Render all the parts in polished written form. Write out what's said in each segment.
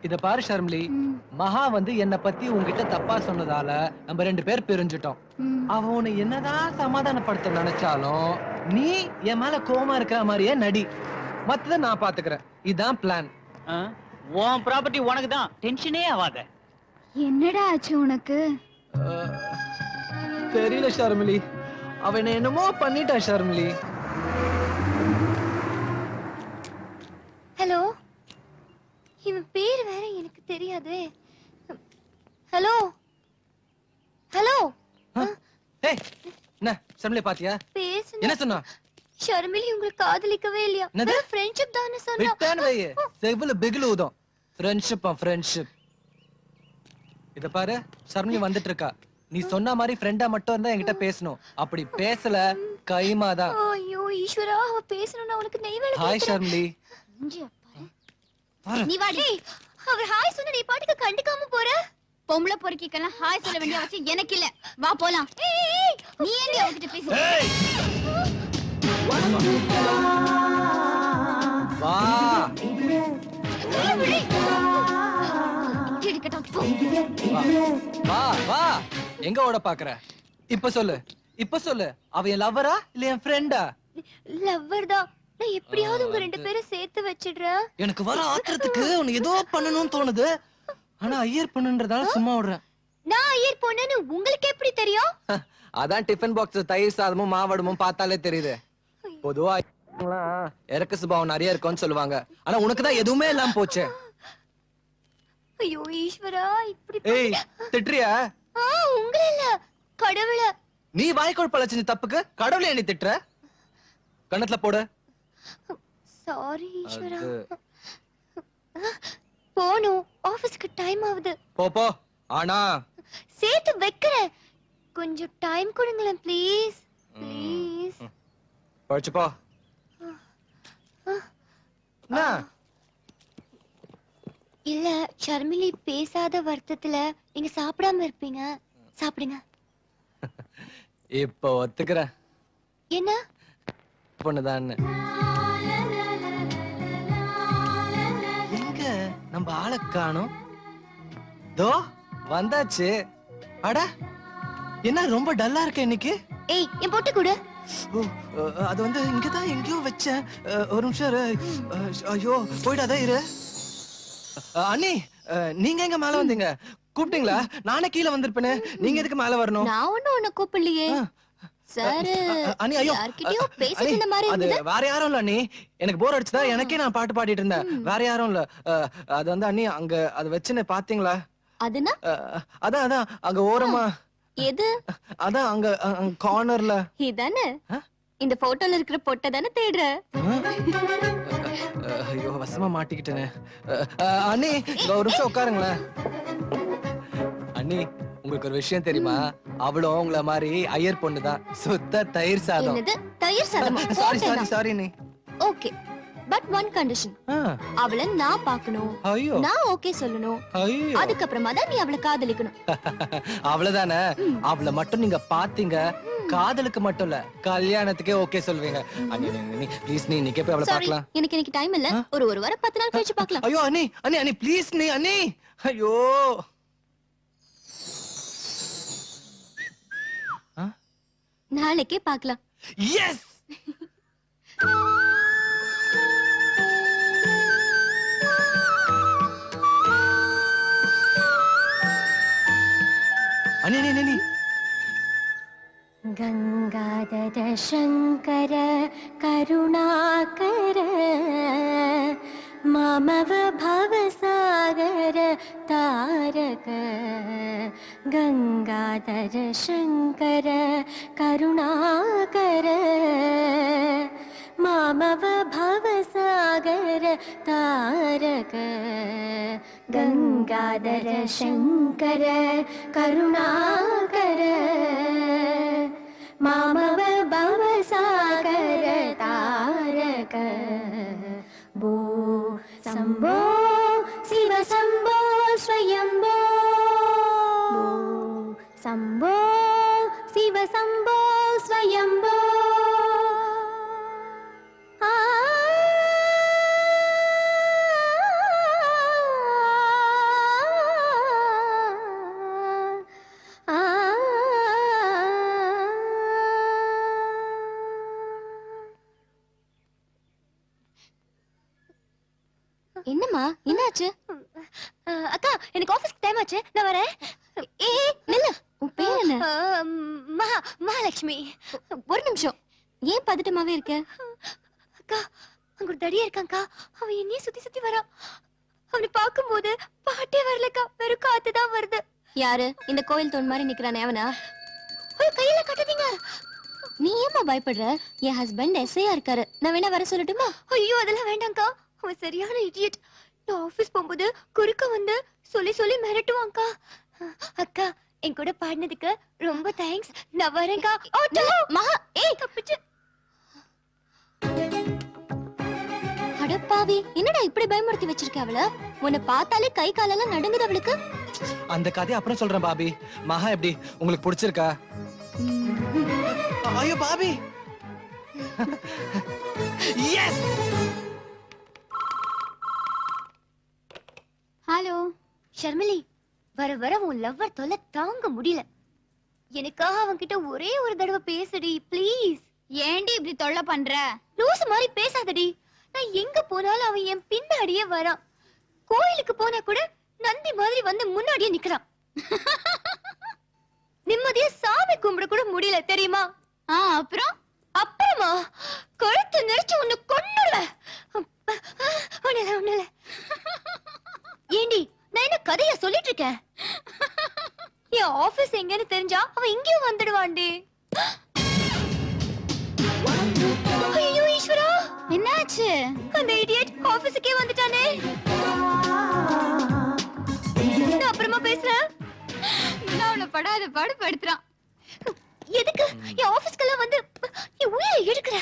இத பாரு ஷர்மிலி, மகா வந்து என்ன பத்தி உன்கிட்ட தப்பா சொன்னதால நம்ம 2 பேர் பிரிஞ்சிட்டோம். அவ உன்னை என்னதான் சமாதானப்படுத்த நினைச்சாலும் நீ என் மேல கோவமா இருக்கிற மாதிரியே நடி. மத்தத நான் பாத்துக்கிறேன். இதான் பிளான். உன் ப்ராப்பர்ட்டி உனக்கு தான், டென்ஷனே ஆகாத. என்னடா ஆச்சு உனக்கு? தெரியல ஷர்மிலி, அவ என்ன என்னமோ பண்ணிட்டா ஷர்மிலி. ஹலோ, இவன் பேர் வேற எனக்கு தெரியாதே. Hello hello. ஏய், என்ன ஷர்மிலி பாத்தியா? பேசுங்க. என்ன சொன்னா? ஷர்மிலி உங்களுக்கு காதலிக்கவே இல்லையா? ஃப்ரெண்ட்ஷிப் தானே சொன்னா. விட்டான் வையே, செவில பிகிலு ஊதும். ஃப்ரெண்ட்ஷிப். இத பாரு, ஷர்மிலி வந்துட்டு இருக்கா. நீ சொன்ன மாதிரி ஃப்ரெண்டா மட்டும் இருந்தா என்கிட்ட பேசணும். அப்படி பேசல கைமாதான். ஐயோ ஈஸ்வரா, அவ பேசணும்னா உனக்கு நெய் வேலை. ஹாய் ஷர்மிலி. நீ வாடி. அவர் ஹாய் சொன்னா நீ பாட்டுக்கு கண்டுக்காம போற. பொம்பளை பொறுக்கிக்கலாம் ஹாய் சொல்ல வேண்டிய அவசியம் எனக்கு இல்ல. வா போலாம். நீ ஏன்டி அவகிட்ட பேசு? வா. வா வா. எங்க ஓட பாக்குற? இப்ப சொல்லு, அவ என் லவ்வரா இல்ல என் ஃப்ரெண்டா? லவ்வர் தான். நான் எப்படியாவது உங்க 2 பேரும் சேர்த்து வச்சிடுறேன். எனக்கு வர ஆத்திரத்துக்கு உனக்கு ஏதோ பண்ணணும்னு தோணுது. ஆனா ஐயர் பொண்ணுன்றதால சும்மா விடுறேன். நான் ஐயர் பொண்ணுன்னு உங்களுக்கு எப்படி தெரியும்? அதான் டிஃபன் பாக்ஸ் தயிர் சாதமும் மாவடமும் பார்த்தாலே தெரியுது. பொதுவா இறக்க சுபாவம் நிறைய இருக்கும்னு சொல்லுவாங்க. ஆனா உனக்குதான் எதுவுமே இல்லாம போச்சு. ஐயோ ஈஸ்வரா, இப்படி ஏய், திட்டுறியா? உங்கள இல்ல, கடவுள. நீ வாய்க்கோள் பழச்சின தப்புக்கு கடவுளே நீ திட்டுற? கண்ணத்துல போடு. சாரி ஈஸ்வரா. போணும், ஆபீஸ்க்கு டைம் ஆகுது. போ. ஆனா சேர்த்து வைக்கிறேன். கொஞ்சம் டைம் கொடுங்களேன் ப்ளீஸ். ப்ளீஸ். படுச்சு போ. இல்ல, ஷர்மிலி பேசாத வருத்தத்துல நீங்க சாப்பிடாம இருப்பீங்க. சாப்பிடுங்க. இப்ப ஒத்துக்கிறேன். என்ன பொண்ணுதான். எங்க நம்ம ஆளை காணோம்? தோ வந்தாச்சு. அட, என்ன ரொம்ப டல்லா இருக்க இன்னைக்கு? ஏய், என் பொட்டு கொடு. அது வந்து இங்கதான் எங்கேயோ வச்சேன். ஒரு நிமிஷம் இரு. ஐயோ, போயிடாத இரு. அண்ணி, நீங்க எங்க மேல வந்தீங்க? கூப்பிட்டீங்களா? நானே கீழே வந்திருப்பேனே. நீங்க எதுக்கு மேல வரணும்? நான் ஒண்ணும் உன்னை கூப்பிடலையே சார். அண்ணி, ஐயோ, பேசிட்டு இருந்த மாதிரி அது வேற யாரும் இல்ல அண்ணி. எனக்கு போர் அடிச்சுதா, எனக்கே நான் பாட்டு பாடிட்டு இருந்தேன். வேற யாரும் இல்ல. அது வந்து அண்ணி அங்க அது வச்சுன்னு பாத்தீங்களா? அதுனா? அதான் அங்க ஓரமா. எது? அதான் அங்க கார்னர்ல. இதானே இந்த போட்டோல இருக்கிற பொட்டை தானே தேடுற? ஐயோ, வசமா மாட்டிக்கிட்டேனே. அண்ணி, ஒரு நிமிஷம் உட்காருங்களேன். அண்ணி, உங்களுக்கு ஒரு விஷயம் தெரியுமா? அவளும் உங்கள மாதிரி ஐயர் பொண்ணுதான். சுத்த தயிர் சாதம். என்னது தயிர் சாதமா? சாரி அண்ணி. Okay, but one condition. அவளை நான் பார்க்கணும். நான் ஓகே சொல்லணும். அதுக்கப்புறமா தான் நீ அவளை காதலிக்கணும். அவ்வளவுதானே? அவளை மட்டும் நீங்க பாத்தீங்க, காதலுக்கு மட்டும் இல்ல கல்யாணத்துக்கே ஓகே சொல்வீங்க. அண்ணி ப்ளீஸ், நீ இன்னைக்கே போய் அவளை பார்க்கலாம். எனக்கு டைம் இல்ல. ஒரு வாரம் 10 நாள் கழிச்சு பார்க்கலாம். ஐயோ அண்ணி ப்ளீஸ் அண்ணி. ஐயோ, நாளைக்கே பார்க்கலாம். எஸ். அண்ணி. गंगाधर शंकर करुणाकर मामव भवसागर तारक गंगाधर शंकर करुणाकर मामव भवसागर तारक गंगाधर शंकर करुणाकर मामव भवसागर तारक भो शंभो शिव शंभो स्वयंभो शंभो शिव शंभो स्वयंभो என்னம்மா என்னாச்சு? அக்கா எனக்கு ஆபீஸ்க்கு டைம் ஆச்சு, நான் வரேன். ஏய் நில்லு, உன் பேர் என்ன? மகாலட்சுமி. ஒரு நிமிஷம், ஏன் பதட்டமாவே இருக்க? அக்கா அங்க ஒரு தடியா இருக்காங்கக்கா, அவன் என்னையே சுத்தி சுத்தி வரான். அவனை பார்க்கும்போது பாட்டே வரலக்கா, வெறும் காத்துதான் வருது. யாரு இந்த கோயில் தூண் மாதிரி நிக்கிறானே அவனா? கையில கட்டாதீங்க. நீ ஏமா பயப்படுற? என் ஹஸ்பண்ட் எஸ்ஐயா இருக்காரு, நான் வேணா வர சொல்லட்டுமா? ஐயோ அதெல்லாம் வேண்டாம்க்கா, அவன் சரியான இடியட். நான் ஆபீஸ் போகும்போது குறுக்க வந்து சொல்லி சொல்லி மிரட்டுவான்க்கா. அக்கா என் கூட பாடினதுக்கு ரொம்ப தேங்க்ஸ், நான் வரேன்க்கா. ஆட்டோ மகா, ஏய் தப்பிச்சு. அடப்பாவி, என்னடா இப்படி பயமுறுத்தி வச்சிருக்க அவள? உன்னை பார்த்தாலே கை காலெல்லாம் நடுங்குது அவளுக்கு. அந்த கதையை அப்புறம் சொல்றேன் பாபி. மகா எப்படி உங்களுக்கு பிடிச்சிருக்கா? ஐயோ பாபி. எஸ். ஹலோ ஷர்மிலி, வர வர உன் லவ்வர் தொல்லை தாங்க முடியல. எனக்காக அவன்கிட்ட ஒரே ஒரு தடவை பேசுடி ப்ளீஸ். ஏண்டி இப்படி தொல்லை பண்ற? லூசு மாதிரி பேசாதடி. நான் எங்க போனாலும் அவன் என் பின்னாடியே வரான். கோயிலுக்கு போனா கூட நந்தி மாதிரி வந்து முன்னாடியே நிக்கிறான். நிம்மதியா சாமி கும்பிட கூட முடியல தெரியுமா? அப்புறமா கழுத்து நெரிச்சு உன்னை கொன்னுடுவேன். ஒண்ணுல ஏண்டி நான் என்ன கதையா சொல்லிட்டு இருக்கேன்? என் ஆபீஸ் எங்கன்னு தெரிஞ்சா அவன் இங்கேயும் வந்துடுவான்டி. ஐயோ ஈஸ்வரா, என்னாச்சு? அந்த இடியட் ஆபீஸ்க்கே வந்துட்டானே. நான் அப்புறமா பேசுறேன். நான் அவளை படாத பாடு படுத்துறான். எதுக்கு என் ஆபீஸ்க்கெல்லாம் வந்து என் உயிரை எடுக்கிற?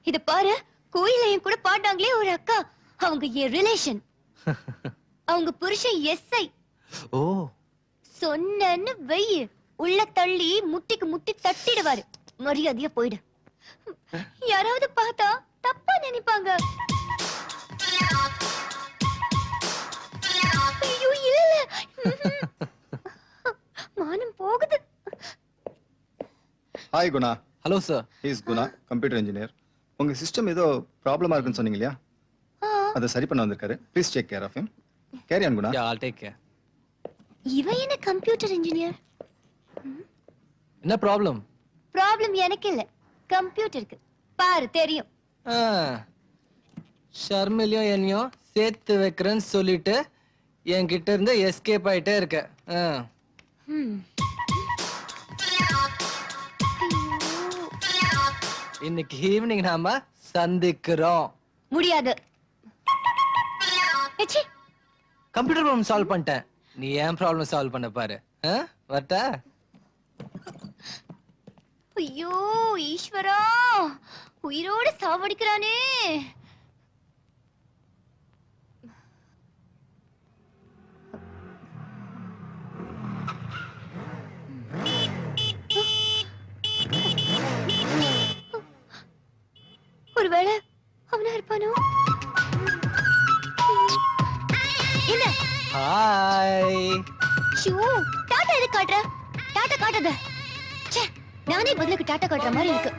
இத பாரு, கோயில என் கூட பாட்டாங்களே ஒரு அக்கா, அவங்க என் ரிலேஷன். அவங்க புருஷன் எஸ்ஐ. ஓ, சொன்னேன்னு வெயி, உள்ள தள்ளி முட்டிக்கு முட்டி தட்டிடுவாரு. மரியாதையா போயிடு. யாராவது பார்த்தா தப்பா நினைப்பாங்க. ஐயோ இல்ல, மானம் போகுது. Hi Guna. Hello sir. Is Guna, computer engineer. உங்க சிஸ்டம் ஏதோ ப்ராப்ளமா இருக்குன்னு சொன்னீங்க இல்லையா? அதை சரி பண்ண வந்திருக்காரு. Please take care of him. Carry on Guna. Yeah, I'll take care. இவன் என்ன கம்ப்யூட்டர் இன்ஜினியர்? என்ன ப்ராப்ளம்? ப்ராப்ளம் எனக்கு இல்ல, கம்ப்யூட்டருக்கு. பாரு தெரியும். ஷர்மிலியும் என்னையும் சேர்த்து வைக்கிறேன்னு சொல்லிட்டு என்கிட்ட இருந்து எஸ்கேப் ஆயிட்டே இருக்க. இன்னைக்கு ஈவினிங் நாம சந்திக்கிறோம். முடியாது. கம்ப்யூட்டர் ப்ராப்ளம் சால்வ் பண்ணிட்டேன். நீ ஏன் ப்ராப்ளம் சால்வ் பண்ண பாரு. வரட்டா? ஐயோ ஈஸ்வரா, உயிரோட சாவடிக்கிறானே. ஒருவேளை அவனா இருப்பானோ? என்ன? ஹாய். ஷூ, டாடா எதுக்கு காட்டுற? டாடா காட்டாத. ச்சே, நானே பதிலுக்கு டாடா காட்டுற மாதிரி இருக்கு.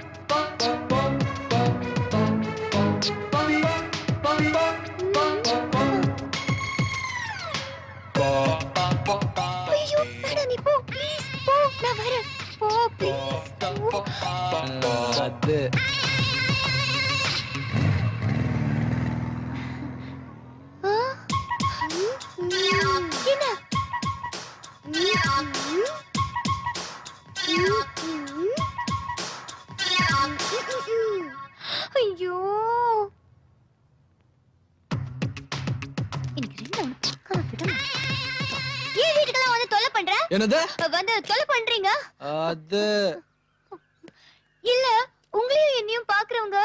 ஐயோ வேணா, நீ போ ப்ளீஸ். போ, நான் வரேன். போ ப்ளீஸ். அது என்ன? ஐயோ எனக்கு ரெண்டு ஒண்ணு பக்கம் விட மாட்டேன். ஏன் வீட்டுக்கெல்லாம் வந்து தொல்லை பண்ற? என்னது? வந்து தொல்லை பண்றீங்க? அது இல்ல, உங்களையும் என்னையும் பாக்குறவங்க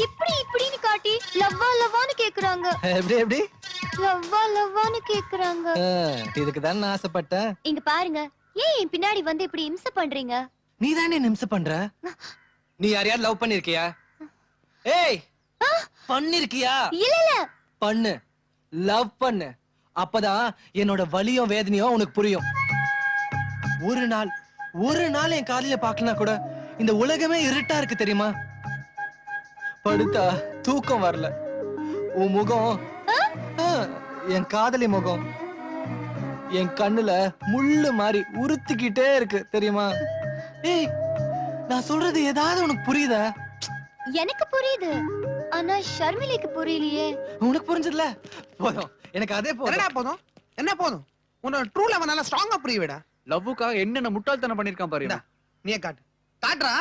இப்படி இப்படின்னு காட்டி லவ்வா லவ்வான்னு கேக்குறாங்க. எப்படி எப்படி? லவ்வா லவ்வான்னு கேக்குறாங்க. இதுக்கு தான் நான் ஆசைப்பட்டேன். இங்க பாருங்க, ஏன் என் பின்னாடி வந்து இப்படி இம்சை பண்றீங்க? நீ தானே நிமிஷம் பண்ற. நீ யாரையாவது லவ் பண்ணிருக்கியா? ஏய், பண்ணிருக்கியா? இல்ல இல்ல, பண்ணு, லவ் பண்ணு. அப்பதான் என்னோட வலியும் வேதனையும் உனக்கு புரியும். ஒரு நாள் என் காலையில பாக்கலனா கூட இந்த உலகமே இருட்டா இருக்கு தெரியுமா? படுத்தா தூக்கம் வரல. உன் முகம் ஆ, என் காதலி முகம் என் கண்ணுல முள்ளு மாதிரி உறுத்திக்கிட்டே இருக்கு தெரியுமா? ஏய், நான் சொல்றது ஏதாவது உனக்கு புரியுதா? எனக்கு புரியுது, ஆனா ஷர்மிலிக்கு புரியலையே. உனக்கு புரிஞ்சதுல போதும், எனக்கு அதே போதும். என்னடா போதும்? என்ன போதும்? உன்னோட ட்ரூ லவ் நல்லா ஸ்ட்ராங்கா புரியவிடா. லவ்வுக்காக என்னென்ன முட்டாள்தனம் பண்ணிருக்கான் பாரு இந்தா, நீயே காட்டு. காட்டுறா.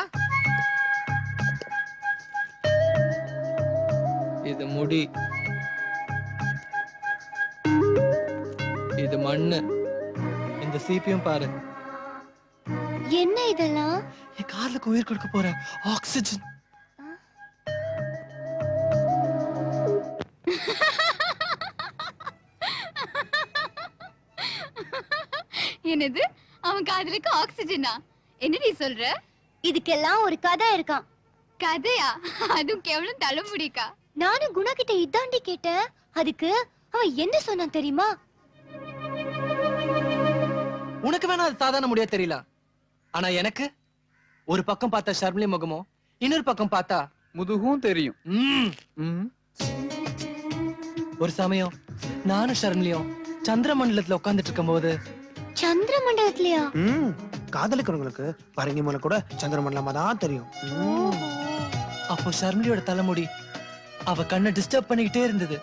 இது முடி, இது மண்ணு, இந்த சீப்பியும் பாரு. என்ன இதெல்லாம்? என் காதலுக்கு உயிர் கொடுக்க போற ஆக்சிஜன். என்னது? அவன் காதலுக்கு ஆக்சிஜனா? என்னடி சொல்ற? இதுக்கெல்லாம் ஒரு கதை இருக்கான். கதையா? அதுவும் கேவலம் தலைமுடிக்கா? நானும் குணா கிட்ட இதாண்டி கேட்டேன். அதுக்கு அவன் என்ன சொன்னான் தெரியுமா? உனக்கு வேணா அது சாதாரண முடியா தெரியல, ஆனா எனக்கு ஒரு பக்கம் பார்த்தா ஷர்மிலி முகமோ, இன்னொரு பக்கம் பார்த்தா முதுகும் தெரியும். ம். ஒரு சமயம் நானும் ஷர்மிலியும் சந்திர மண்டலத்துல உட்கார்ந்துட்டு இருக்கும்போது. சந்திர மண்டலத்திலயா? காதலிக்கிறவங்களுக்கு பரங்கி மலை கூட சந்திரமண்டலமா தான் தெரியும். அப்போ ஷர்மிலியோட தலைமுடி அவ கண்ணை டிஸ்டர்ப் பண்ணிக்கிட்டே இருந்தது.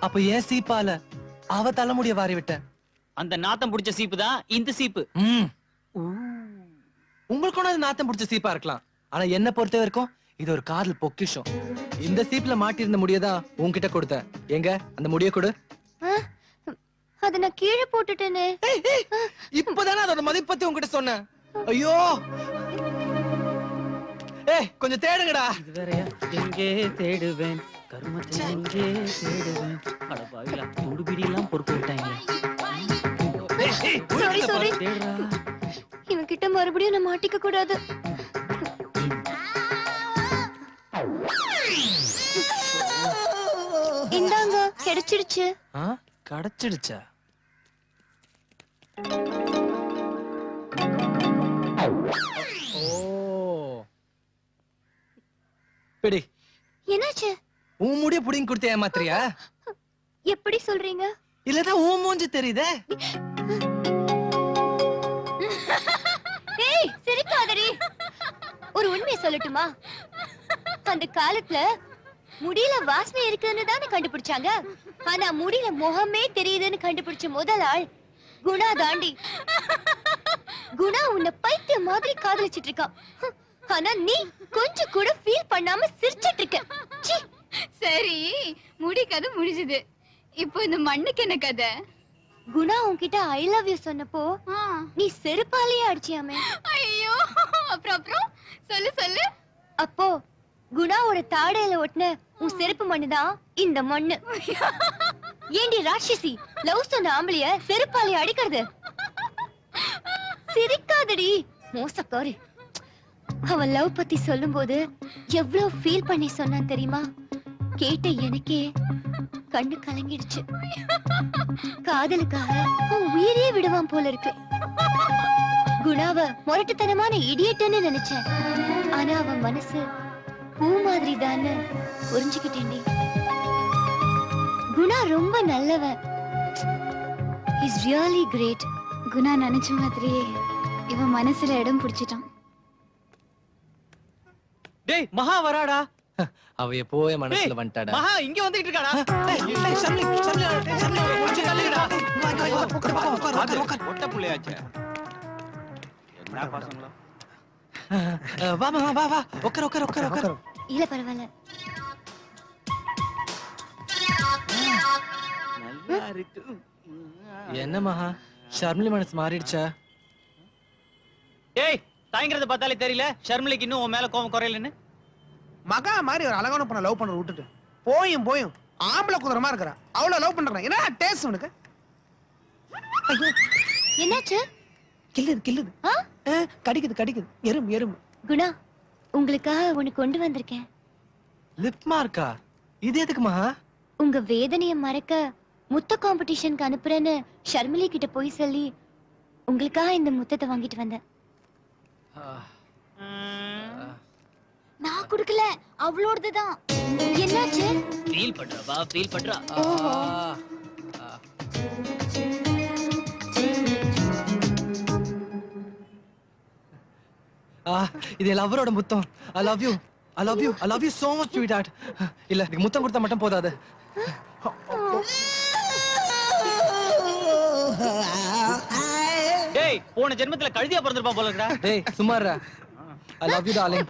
அப்ப ஏன் சீப்பால அவ தலைமுடிய வாரி விட்டேன். அந்த நாத்தம் புடிச்ச சீப்பு தான் இந்த சீப்பு. உங்களுக்கு அது நாத்தம் பிடிச்ச சீப்பா இருக்கலாம், ஆனா என்ன பொறுத்த வரைக்கும் இது ஒரு காதல் பொக்கிஷம். இந்த சீப்ல மாட்டியிருந்த முடியதான் உன்கிட்ட கொடுத்தேன். எங்க அந்த முடிய கொடு. அத நான் கீழே போட்டுட்டேனே. இப்பதானே அதோட மதிப்பு பத்தி உன்கிட்ட சொன்னேன். ஐயோ, ஏய் கொஞ்சம் தேடுங்கடா. இதுவரையா எங்கே தேடுவேன், கருமத்தை எங்கே தேடுவேன். அட பாவிலா, துண்டு பிடி எல்லாம் பொறுப்பு விட்டாங்க. Sorry sorry. தேடுறா. இவன் கிட்ட மறுபடியும் நான் மாட்டிக்க கூடாது. இந்தாங்க, கிடைச்சிடுச்சு. கிடைச்சிடுச்சா? ஓ, பிடி. என்னாச்சு? உன் முடிய புடிங்க கொடுத்து ஏமாத்துறியா? எப்படி சொல்றீங்க? இல்லதான் உன் மூஞ்சி தெரியுதே. ஏய், சிரிக்காதடி. ஒரு உண்மையை சொல்லட்டுமா? அந்த காலத்துல முடியில வாசனை இருக்குன்னு தானே கண்டுபிடிச்சாங்க. ஆனா முடியில முகமே தெரியுதுன்னு கண்டுபிடிச்ச முதல் ஆள் குணா தாண்டி. குணா உன்னை பைத்தியம் மாதிரி காதலிச்சிட்டு இருக்கான். ஆனா நீ கொஞ்சம் கூட ஃபீல் பண்ணாம சிரிச்சிட்டு இருக்க. சீ. சரி, முடி கதை முடிஞ்சது. இப்போ இந்த மண்ணுக்கு என்ன கதை? குணா உன்கிட்ட ஐ லவ் யூ சொன்னப்போ நீ செருப்பாலேயே அடிச்சியாமே. ஐயோ, அப்புறம் அப்புறம் சொல்லு சொல்லு. அப்போ குணாவோட தாடையில ஒட்டின உன் செருப்பு மண்ணுதான் இந்த மண்ணு. ஏண்டி ராட்சசி, லவ் சொன்ன ஆம்பளைய செருப்பாலேயே அடிக்கிறது? சிரிக்காதடி மோசக்காரி. அவன் லவ் பத்தி சொல்லும் போது எவ்வளவு ஃபீல் பண்ணி சொன்னான் தெரியுமா? கேட்ட எனக்கே கண்ணு கலங்கிடுச்சு. காதலுக்காக உன் உயிரே விடுவான் போல இருக்கு. குணாவ முரட்டுத்தனமான இடியட்டுன்னு நினைச்சேன், ஆனா அவன் மனசு பூ மாதிரி தான்னு புரிஞ்சுக்கிட்டேன்டி. குணா ரொம்ப நல்லவன். Is really great. குணா நினைச்ச மாதிரியே இவன் மனசுல இடம் பிடிச்சிட்டான். டேய் மகா வராடா. அவ எப்போவே மனசுல வந்துட்டாடா. மகா இங்க வந்துட்டு இருக்காடா. ஒட்ட புள்ளையாச்சே. என்ன பாசங்களா? வா மகா வா வா, உட்கார் உட்கார் உட்கார் உட்கார். இல்ல பரவாயில்ல. நல்லா இருக்கு. என்ன மகா, ஷர்மிலி மனசு மாறிடுச்சா? ஏய், தாய்ங்கிறத பார்த்தாலே தெரியல ஷர்மிலிக்கு இன்னும் உன் மேல கோவம் குறையலன்னு. மகா மாதிரி ஒரு அழகான பொண்ணை லவ் பண்ற விட்டுட்டு போயும் போயும் ஆம்பளை குதிரமா இருக்கிறா. அவ்வளவு லவ் பண்றான். என்ன டேஸ்ட் உனக்கு? ஐயோ, என்னாச்சு? கில்லுது கில்லுது. கடிக்குது கடிக்குது. எறும்பு எறும்பு. குணா, உங்களுக்காக ஒண்ணு கொண்டு வந்திருக்கேன். லிப் மார்க்கா? இது எதுக்கு மகா? உங்க வேதனைய மறக்க முத்த காம்படிஷனுக்கு அனுப்புறேன்னு ஷர்மிலி கிட்ட போய் சொல்லி உங்களுக்காக இந்த முத்தத்தை வாங்கிட்டு வந்தேன். நான் குடுக்கல, அவளோடதுதான். என்னாச்சு? ஃபீல் பண்றவா ஃபீல் பண்றா. இது என் லவரோட முத்தம். I love you, I love you, I love you so much sweetheart. இல்ல நீ முத்தம் கொடுத்தா மட்டும் போதாது. டேய் போன ஜென்மத்துல கழுதியா பிறந்திருப்பான் போல இருக்கடா. டேய் சும்மா இருடா. I love you darling.